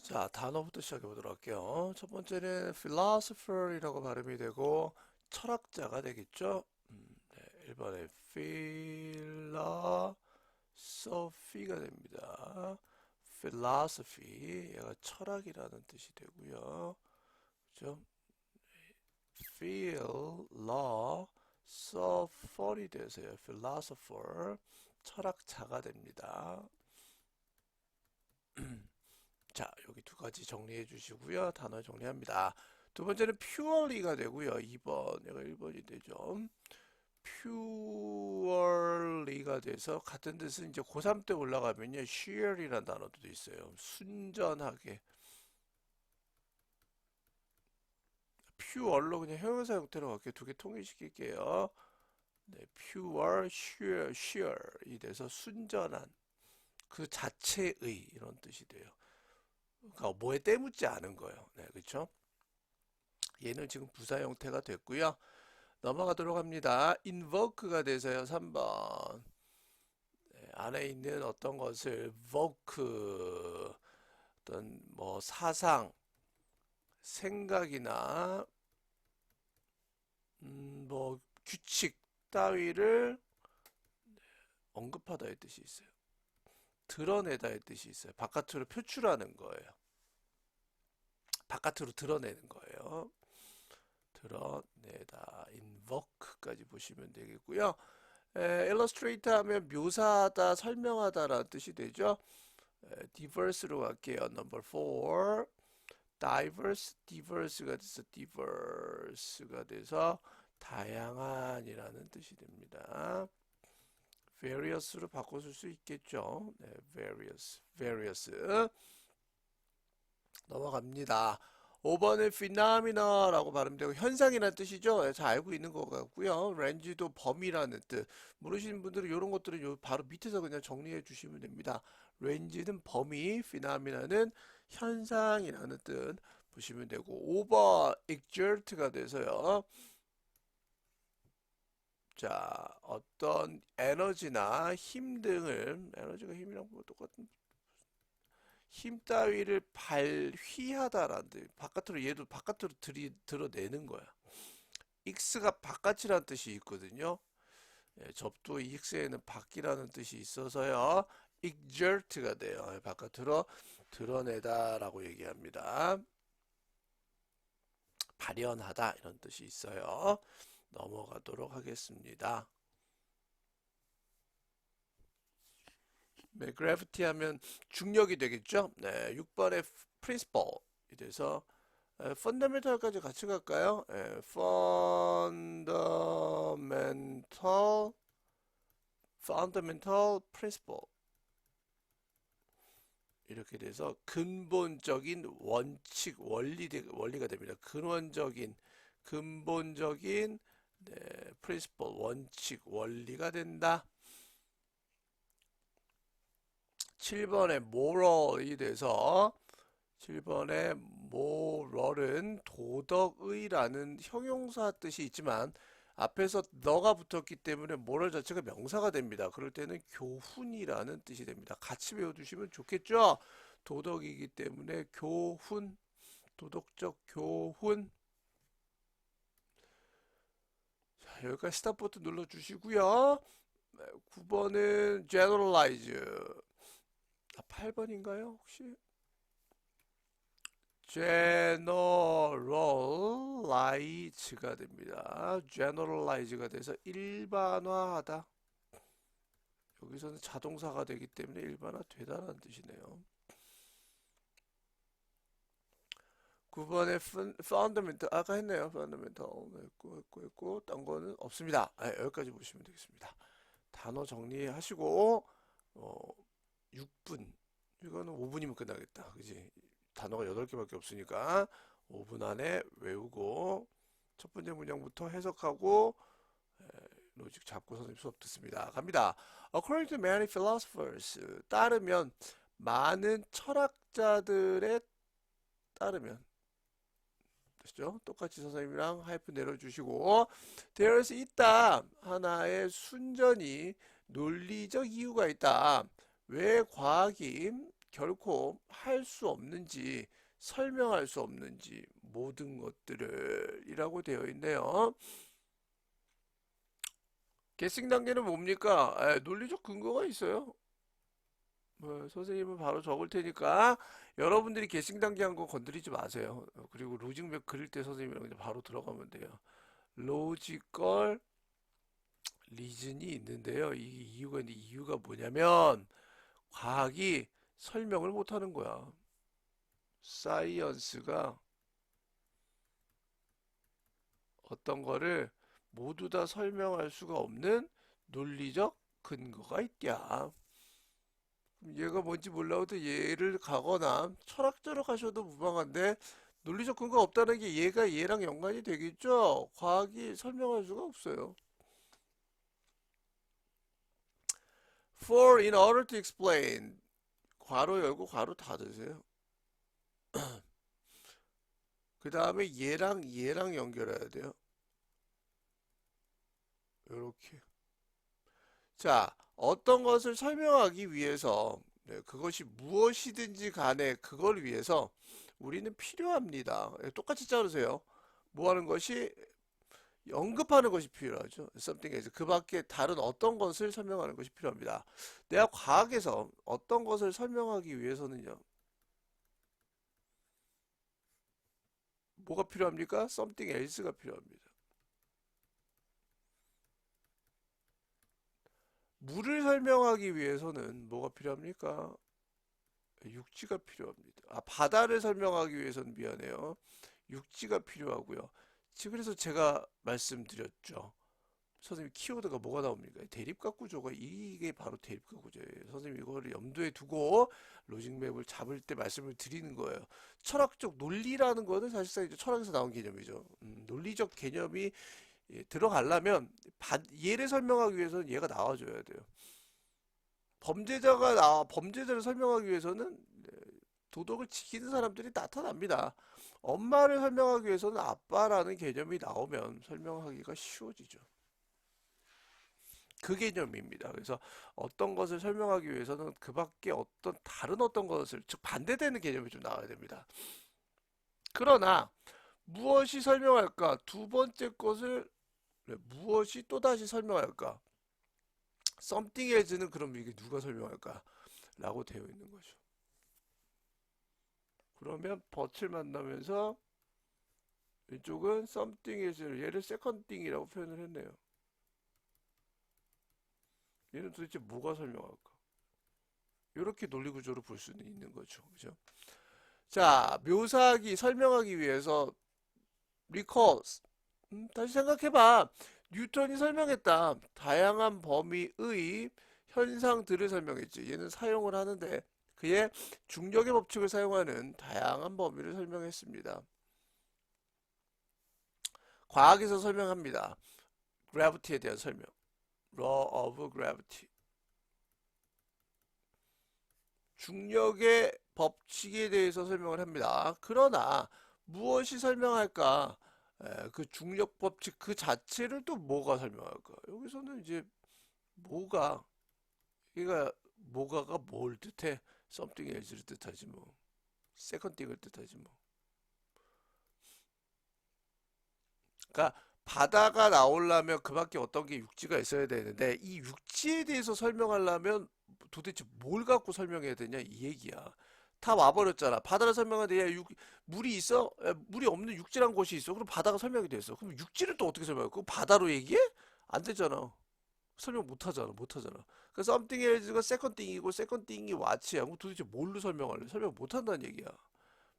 자, 단어부터 시작해 보도록 할게요. 첫 번째는 philosopher이라고 발음이 되고 철학자가 되겠죠. 네, 1번에 philosophy가 됩니다. philosophy, 얘가 철학이라는 뜻이 되고요. 그죠? philosopher이 돼서요. philosopher, 철학자가 됩니다. 자, 여기 두 가지 정리해 주시고요. 단어 정리합니다. 두 번째는 purely가 되고요. 2번, 얘가 1번이 되죠. purely가 돼서 같은 뜻은 이제 고3 때 올라가면요. sheer이라는 단어도 있어요. 순전하게. pure로 그냥 형용사 형태로 갈게요. 두 개 통일시킬게요. 네, pure, sheer이 돼서 순전한 그 자체의 이런 뜻이 돼요. 그러니까 뭐에 때묻지 않은 거예요. 네, 그렇죠? 얘는 지금 부사 형태가 됐고요. 넘어가도록 합니다. invoke가 돼서요. 3번. 네, 안에 있는 어떤 것을 voke, 어떤 뭐 사상, 생각이나 뭐 규칙 따위를 언급하다의 뜻이 있어요. 드러내다의 뜻이 있어요. 바깥으로 표출하는 거예요. 바깥으로 드러내는 거예요. 드러내다, invoke까지 보시면 되겠고요. illustrate 하면 묘사하다, 설명하다라는 뜻이 되죠. diverse로 갈게요. number 4. diverse가 돼서 다양한이라는 뜻이 됩니다. various로 바꿔줄 수 있겠죠. 네, various. 넘어갑니다. 5번은 phenomena라고 발음되고 현상이라는 뜻이죠. 잘 알고 있는 것 같고요. range도 범위라는 뜻. 모르시는 분들은 이런 것들은 바로 밑에서 그냥 정리해 주시면 됩니다. range는 범위, phenomena는 현상이라는 뜻 보시면 되고 5번 exert가 돼서요. 자, 어떤 에너지나 힘 등을 에너지가 힘이랑 뭐 똑같은 힘 따위를 발휘하다라는 뜻. 바깥으로 얘도 바깥으로 드러내는 거야. x가 바깥이라는 뜻이 있거든요. 예, 접두 x에는 밖이라는 뜻이 있어서요. exert가 돼요. 예, 바깥으로 드러내다라고 얘기합니다. 발현하다 이런 뜻이 있어요. 넘어가도록 하겠습니다. 네, gravity 하면 중력이 되겠죠? 네, 6번의 principle이 돼서 fundamental까지 같이 갈까요? fundamental principle 이렇게 돼서 근본적인 원칙 원리가 됩니다. 근본적인 네, principle 원칙 원리가 된다. 7번에 moral이 돼서 7번에 moral은 도덕의라는 형용사 뜻이 있지만 앞에서 너가 붙었기 때문에 moral 자체가 명사가 됩니다. 그럴 때는 교훈이라는 뜻이 됩니다. 같이 외워두시면 좋겠죠? 도덕이기 때문에 교훈, 도덕적 교훈. 자, 여기까지 스탑버튼 눌러주시고요. 9번은 generalize. 8번인가요? 혹시? generalize가 됩니다. generalize가 돼서 일반화하다. 여기서는 자동사가 되기 때문에 일반화되다라는 뜻이네요. 9번에 fundamental 아까 했네요. fundamental 했고 딴 거는 없습니다. 여기까지 보시면 되겠습니다. 단어 정리하시고 6분 이거는 5분이면 끝나겠다. 그지? 단어가 8개밖에 없으니까 5분 안에 외우고 첫 번째 문장부터 해석하고 로직 잡고 선생님 수업 듣습니다. 갑니다. According to many philosophers 따르면 많은 철학자들에 따르면 되시죠? 똑같이 선생님이랑 하이픈 내려주시고 there's 있다 하나의 순전히 논리적 이유가 있다. 왜 과학이 결코 할 수 없는지 설명할 수 없는지 모든 것들을 이라고 되어 있네요. 개싱 단계는 뭡니까? 논리적 근거가 있어요. 선생님은 바로 적을 테니까 여러분들이 개싱 단계 한 거 건드리지 마세요. 그리고 로직맵 그릴 때 선생님이랑 그냥 바로 들어가면 돼요. 로지컬 리즌이 있는데요. 이 이유가 있는데 이유가 뭐냐면 과학이 설명을 못하는 거야. 사이언스가 어떤 거를 모두 다 설명할 수가 없는 논리적 근거가 있냐. 얘가 뭔지 몰라도 얘를 가거나 철학적으로 가셔도 무방한데 논리적 근거가 없다는 게 얘가 얘랑 연관이 되겠죠? 과학이 설명할 수가 없어요. For in order to explain 괄호 열고 괄호 닫으세요. 그 다음에 얘랑 연결해야 돼요. 이렇게. 자, 어떤 것을 설명하기 위해서 그것이 무엇이든지 간에 그걸 위해서 우리는 필요합니다. 똑같이 자르세요. 뭐 하는 것이 언급하는 것이 필요하죠. something else. 그 밖에 다른 어떤 것을 설명하는 것이 필요합니다. 내가 과학에서 어떤 것을 설명하기 위해서는요. 뭐가 필요합니까? something else가 필요합니다. 물을 설명하기 위해서는 뭐가 필요합니까? 육지가 필요합니다. 바다를 설명하기 위해서는 미안해요. 육지가 필요하고요. 그래서 제가 말씀드렸죠. 선생님 키워드가 뭐가 나옵니까? 대립각 구조가 이게 바로 대립각 구조예요. 선생님 이거를 염두에 두고 로직맵을 잡을 때 말씀을 드리는 거예요. 철학적 논리라는 거는 사실상 이제 철학에서 나온 개념이죠. 논리적 개념이 들어가려면 얘를 설명하기 위해서는 얘가 나와줘야 돼요. 범죄자를 설명하기 위해서는 도덕을 지키는 사람들이 나타납니다. 엄마를 설명하기 위해서는 아빠라는 개념이 나오면 설명하기가 쉬워지죠. 그 개념입니다. 그래서 어떤 것을 설명하기 위해서는 그 밖에 다른 어떤 것을, 즉 반대되는 개념이 좀 나와야 됩니다. 그러나 무엇이 설명할까? 두 번째 것을 무엇이 또다시 설명할까? something else는 그럼 이게 누가 설명할까? 라고 되어 있는 거죠. 그러면 but을 만나면서 이쪽은 something else를 얘를 second thing이라고 표현을 했네요. 얘는 도대체 뭐가 설명할까? 이렇게 논리 구조로 볼 수는 있는 거죠. 그죠? 자, 묘사하기, 설명하기 위해서 recalls. 다시 생각해봐. 뉴턴이 설명했다. 다양한 범위의 현상들을 설명했지. 얘는 사용을 하는데 그의 중력의 법칙을 사용하는 다양한 범위를 설명했습니다. 과학에서 설명합니다. gravity에 대한 설명. law of gravity. 중력의 법칙에 대해서 설명을 합니다. 그러나 무엇이 설명할까? 그 중력 법칙 그 자체를 또 뭐가 설명할까? 여기서는 이제 뭐가 얘가 뭐가가 뭘 뜻해? something else를 뜻하지 뭐. second thing을 뜻하지 뭐. 그러니까 바다가 나오려면 그 밖에 어떤 게 육지가 있어야 되는데 이 육지에 대해서 설명하려면 도대체 뭘 갖고 설명해야 되냐 이 얘기야. 다 와버렸잖아. 바다를 설명하는데 물이 있어? 물이 없는 육지란 곳이 있어. 그럼 바다가 설명이 됐어. 그럼 육지를 또 어떻게 설명해? 그거 바다로 얘기해? 안 되잖아. 설명 못 하잖아. 못 하잖아. 그래서 something else가 second thing이고 second thing이 what이야. 그럼 도대체 뭘로 설명할래? 설명 못 한다는 얘기야.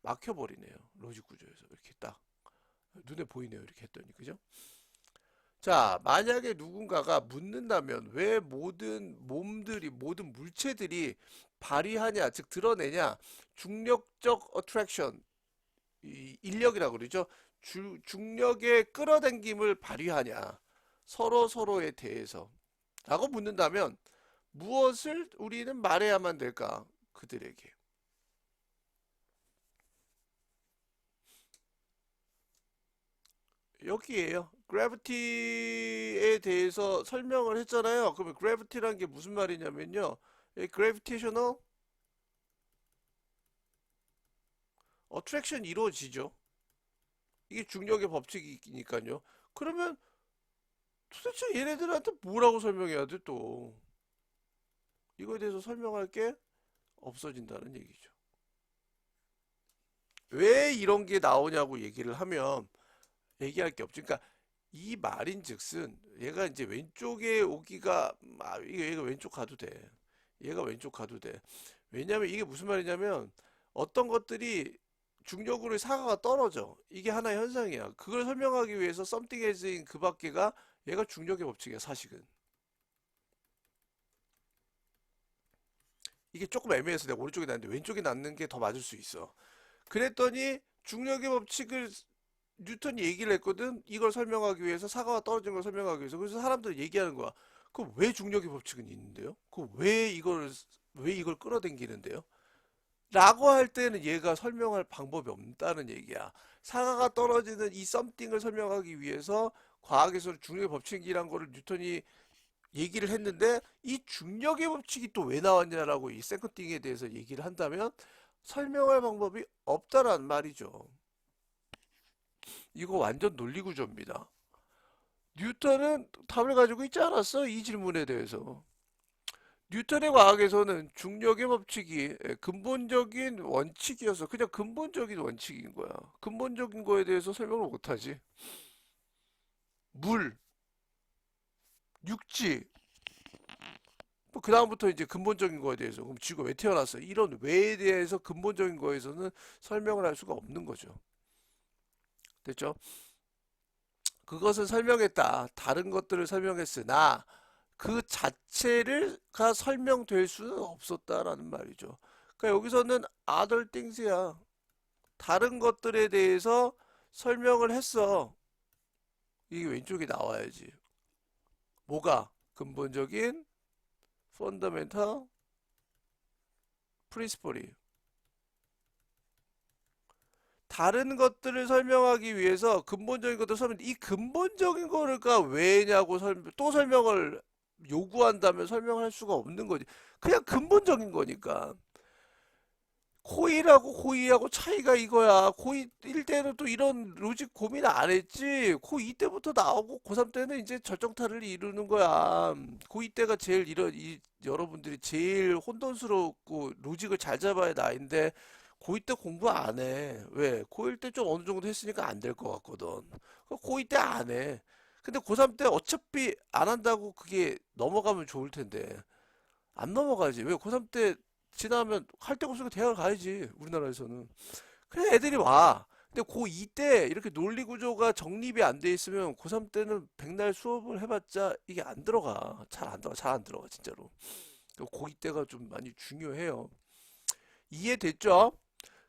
막혀버리네요. 로직 구조에서. 이렇게 딱. 눈에 보이네요. 이렇게 했더니. 그죠? 자, 만약에 누군가가 묻는다면 왜 모든 물체들이 발휘하냐, 즉 드러내냐, 중력적 어트랙션, 인력이라고 그러죠. 중력의 끌어당김을 발휘하냐, 서로에 대해서 라고 묻는다면 무엇을 우리는 말해야만 될까? 그들에게. 여기에요. 그래비티에 대해서 설명을 했잖아요. 그러면 그래비티라는 게 무슨 말이냐면요. gravitational 어트랙션이 이루어지죠. 이게 중력의 법칙이니까요. 그러면 도대체 얘네들한테 뭐라고 설명해야 돼 또? 이거에 대해서 설명할 게 없어진다는 얘기죠. 왜 이런 게 나오냐고 얘기를 하면 얘기할 게 없죠. 그러니까 이 말인즉슨 얘가 이제 왼쪽에 오기가 얘가 왼쪽 가도 돼. 얘가 왼쪽 가도 돼. 왜냐면 이게 무슨 말이냐면 어떤 것들이 중력으로 사가가 떨어져. 이게 하나의 현상이야. 그걸 설명하기 위해서 something as인 그 밖에가 얘가 중력의 법칙이야, 사실은. 이게 조금 애매해서 내가 오른쪽에 놨는데 왼쪽에 놨는 게 더 맞을 수 있어. 그랬더니 중력의 법칙을 뉴턴이 얘기를 했거든. 이걸 설명하기 위해서 사과가 떨어진 걸 설명하기 위해서. 그래서 사람들이 얘기하는 거야. 그럼 왜 중력의 법칙은 있는데요? 왜 이걸 끌어당기는데요? 라고 할 때는 얘가 설명할 방법이 없다는 얘기야. 사과가 떨어지는 이 썸띵을 설명하기 위해서 과학에서 중력의 법칙이란 거를 뉴턴이 얘기를 했는데 이 중력의 법칙이 또 왜 나왔냐라고 이 세컨띵에 대해서 얘기를 한다면 설명할 방법이 없다란 말이죠. 이거 완전 논리구조입니다. 뉴턴은 답을 가지고 있지 않았어? 이 질문에 대해서. 뉴턴의 과학에서는 중력의 법칙이 근본적인 원칙이어서 그냥 근본적인 원칙인 거야. 근본적인 거에 대해서 설명을 못하지. 물, 육지, 뭐 그다음부터 이제 근본적인 거에 대해서 그럼 지구가 왜 태어났어? 이런 왜에 대해서 근본적인 거에서는 설명을 할 수가 없는 거죠. 됐죠? 그것을 설명했다. 다른 것들을 설명했으나 그 자체가 설명될 수는 없었다라는 말이죠. 그러니까 여기서는 other things야. 다른 것들에 대해서 설명을 했어. 이게 왼쪽에 나와야지. 뭐가? 근본적인 fundamental principle이. 다른 것들을 설명하기 위해서 근본적인 것들 설명, 이 근본적인 거가 왜냐고 또 설명을 요구한다면 설명할 수가 없는 거지. 그냥 근본적인 거니까. 고1하고 고2하고 차이가 이거야. 고1 때는 또 이런 로직 고민 안 했지. 고2 때부터 나오고 고3 때는 이제 절정타를 이루는 거야. 고2 때가 제일 여러분들이 제일 혼돈스럽고 로직을 잘 잡아야 나인데 고2 때 공부 안 해. 왜? 고1 때 좀 어느 정도 했으니까 안 될 것 같거든. 고2 때 안 해. 근데 고3 때 어차피 안 한다고 그게 넘어가면 좋을 텐데. 안 넘어가지. 왜 고3 때 지나면 할 데가 없으니까 대학을 가야지. 우리나라에서는. 그래 애들이 와. 근데 고2 때 이렇게 논리 구조가 정립이 안 돼 있으면 고3 때는 백날 수업을 해봤자 이게 안 들어가. 잘 안 들어가. 잘 안 들어가 진짜로. 고2 때가 좀 많이 중요해요. 이해됐죠?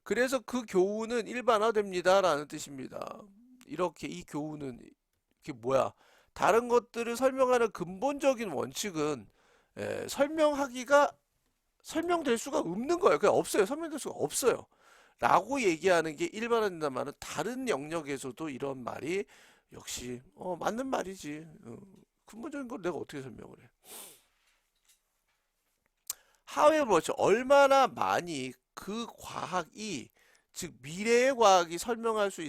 그래서 그 교훈은 일반화됩니다. 라는 뜻입니다. 이렇게 이 교훈은 이게 뭐야? 다른 것들을 설명하는 근본적인 원칙은 설명될 수가 없는 거예요. 그냥 없어요. 설명될 수가 없어요. 라고 얘기하는 게 일반화된다면은 다른 영역에서도 이런 말이 역시 맞는 말이지. 근본적인 걸 내가 어떻게 설명을 해? however, 얼마나 많이 그 과학이 즉 미래의 과학이 설명할 수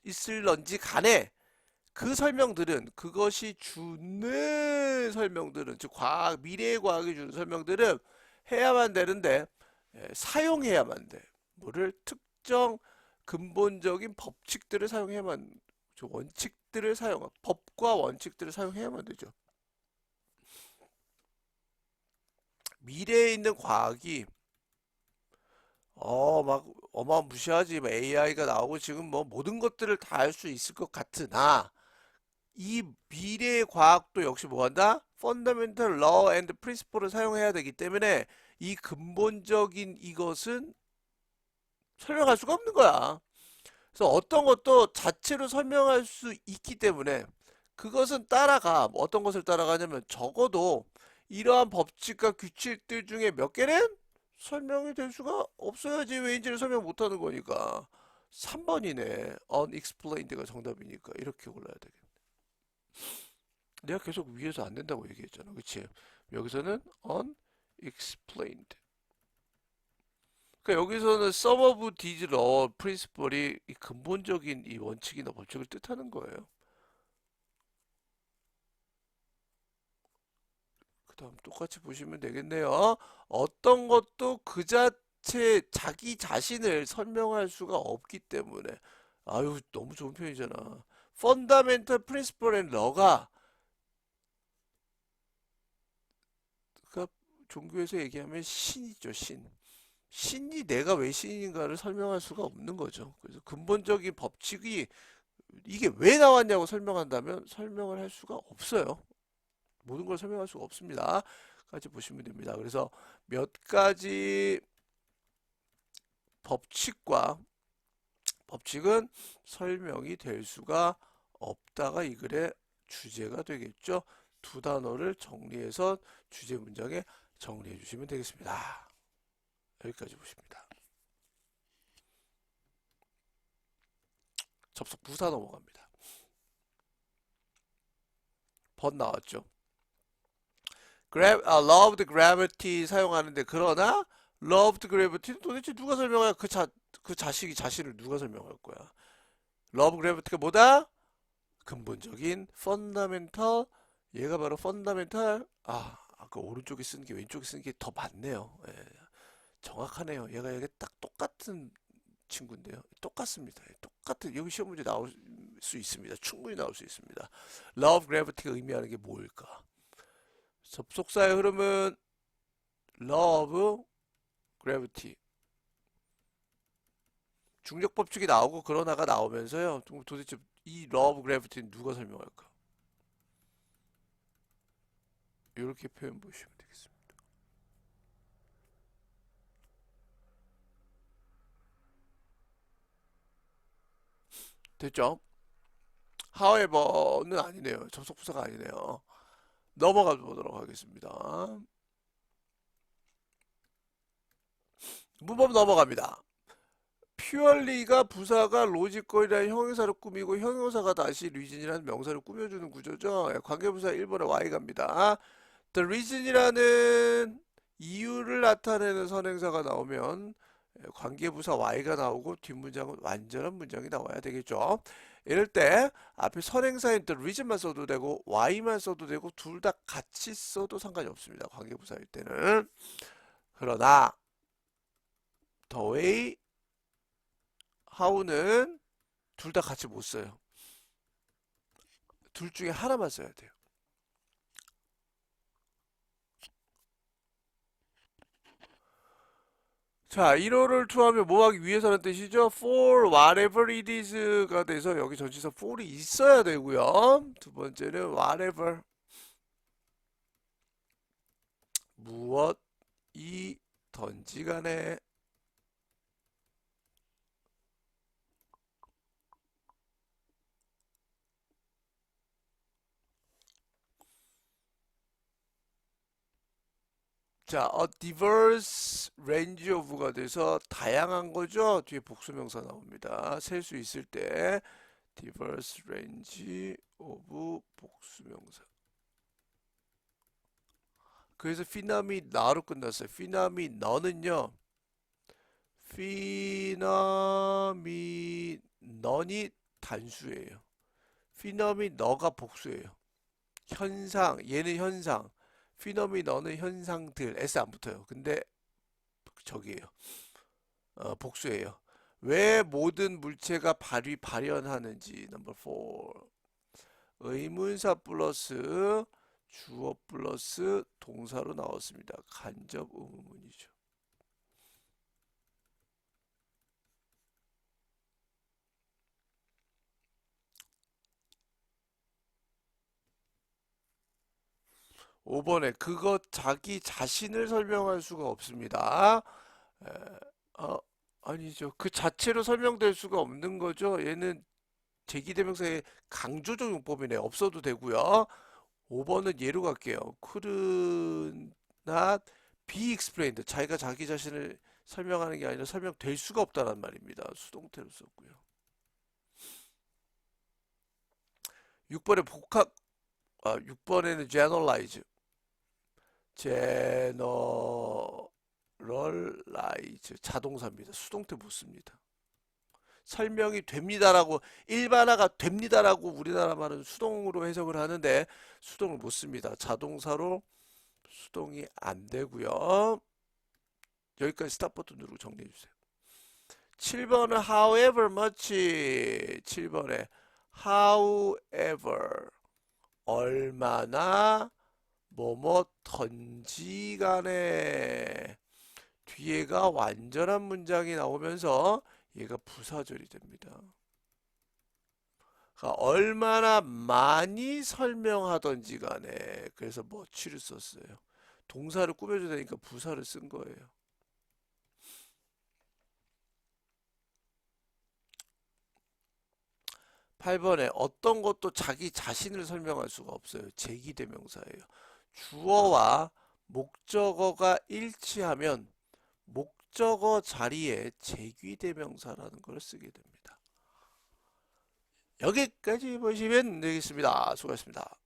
있을런지 간에 그 설명들은 그것이 주는 설명들은 즉 미래의 과학이 주는 설명들은 해야만 되는데 사용해야만 돼. 뭐를 특정 근본적인 법칙들을 사용해야만 원칙들을 법과 원칙들을 사용해야만 되죠. 미래에 있는 과학이 막 어마무시하지. AI가 나오고 지금 뭐 모든 것들을 다 할 수 있을 것 같으나 이 미래의 과학도 역시 뭐한다? Fundamental Law and Principle을 사용해야 되기 때문에 이 근본적인 이것은 설명할 수가 없는 거야. 그래서 어떤 것도 자체로 설명할 수 있기 때문에 그것은 따라가. 어떤 것을 따라가냐면 적어도 이러한 법칙과 규칙들 중에 몇 개는 설명이 될 수가 없어야지 왜인지를 설명 못하는 거니까. 3번이네. unexplained가 정답이니까 이렇게 골라야 되겠네. 내가 계속 위에서 안 된다고 얘기했잖아. 그치? 여기서는 unexplained. 그러니까 여기서는 some of these law principle이 이 근본적인 이 원칙이나 법칙을 뜻하는 거예요. 그 다음 똑같이 보시면 되겠네요. 어떤 것도 그 자체 자기 자신을 설명할 수가 없기 때문에 아유 너무 좋은 표현이잖아. Fundamental Principle and Law가 그 종교에서 얘기하면 신이죠, 신. 신이 내가 왜 신인가를 설명할 수가 없는 거죠. 그래서 근본적인 법칙이 이게 왜 나왔냐고 설명한다면 설명을 할 수가 없어요. 모든 걸 설명할 수가 없습니다. 까지 보시면 됩니다. 그래서 몇 가지 법칙은 설명이 될 수가 없다가 이 글의 주제가 되겠죠. 두 단어를 정리해서 주제 문장에 정리해 주시면 되겠습니다. 여기까지 보십니다. 접속 부사 넘어갑니다. 번 나왔죠. loved gravity 사용하는데 그러나 loved gravity는 도대체 누가 설명할 그 자식이 자신을 누가 설명할 거야? love gravity가 뭐다? 근본적인 fundamental 얘가 바로 fundamental 아까 오른쪽에 쓰는 게 왼쪽에 쓰는 게 더 맞네요. 예, 정확하네요. 얘가 이게 딱 똑같은 친구인데요. 똑같습니다. 똑같은 여기 시험 문제 나올 수 있습니다. 충분히 나올 수 있습니다. love gravity가 의미하는 게 뭘까? 접속사의 흐름은 love gravity 중력 법칙이 나오고 그러나가 나오면서요. 도대체 이 love gravity는 누가 설명할까? 이렇게 표현 보시면 되겠습니다. 됐죠? however는 아니네요. 접속부사가 아니네요. 넘어가 보도록 하겠습니다. 문법 넘어갑니다. purely가 부사가 logical이라는 형용사를 꾸미고 형용사가 다시 reason이라는 명사를 꾸며주는 구조죠. 관계부사 1번에 y 갑니다. the reason이라는 이유를 나타내는 선행사가 나오면 관계부사 y가 나오고 뒷문장은 완전한 문장이 나와야 되겠죠. 이럴 때 앞에 선행사인 the reason만 써도 되고 y만 써도 되고 둘 다 같이 써도 상관이 없습니다. 관계부사일 때는. 그러나 the way, how는 둘 다 같이 못 써요. 둘 중에 하나만 써야 돼요. 자, 1호를 투하면 뭐 하기 위해서라는 뜻이죠? for whatever it is가 돼서 여기 전치사 for이 있어야 되고요. 두 번째는 whatever 무엇이든지 간에 자, a diverse range of가 돼서 다양한 거죠. 뒤에 복수명사 나옵니다. 셀 수 있을 때 diverse range of 복수명사. 그래서 피나미나로 끝났어요. 피나미너는요. 피나미넌이 단수예요. 피너미너가 복수예요. 현상, 얘는 현상. 피너미너는 현상들. S 안 붙어요. 근데 저기예요. 복수예요. 왜 모든 물체가 발현하는지 넘버 4. 의문사 플러스 주어 플러스 동사로 나왔습니다. 간접 의문문이죠. 5번에 그것 자기 자신을 설명할 수가 없습니다. 에, 아니죠. 그 자체로 설명될 수가 없는 거죠. 얘는 제기대명사의 강조적 용법이네. 없어도 되고요. 5번은 예로 갈게요. could not be explained. 자기가 자기 자신을 설명하는 게 아니라 설명될 수가 없다는 말입니다. 수동태로 썼고요. 6번에 6번에는 generalize. 럴라이즈 자동사입니다. 수동태 못 씁니다. 설명이 됩니다라고 일반화가 됩니다라고 우리나라 말은 수동으로 해석을 하는데 수동을 못 씁니다. 자동사로 수동이 안 되고요. 여기까지 스탑 버튼 누르고 정리해 주세요. 7번은 however much 7번에 however 얼마나 뭐뭐던지 간에 뒤에가 완전한 문장이 나오면서 얘가 부사절이 됩니다. 그러니까 얼마나 많이 설명하던지 간에 그래서 much를 썼어요. 동사를 꾸며줘야 되니까 부사를 쓴 거예요. 8번에 어떤 것도 자기 자신을 설명할 수가 없어요. 제기대명사예요. 주어와 목적어가 일치하면 목적어 자리에 제기대명사라는 걸 쓰게 됩니다. 여기까지 보시면 되겠습니다. 수고하셨습니다.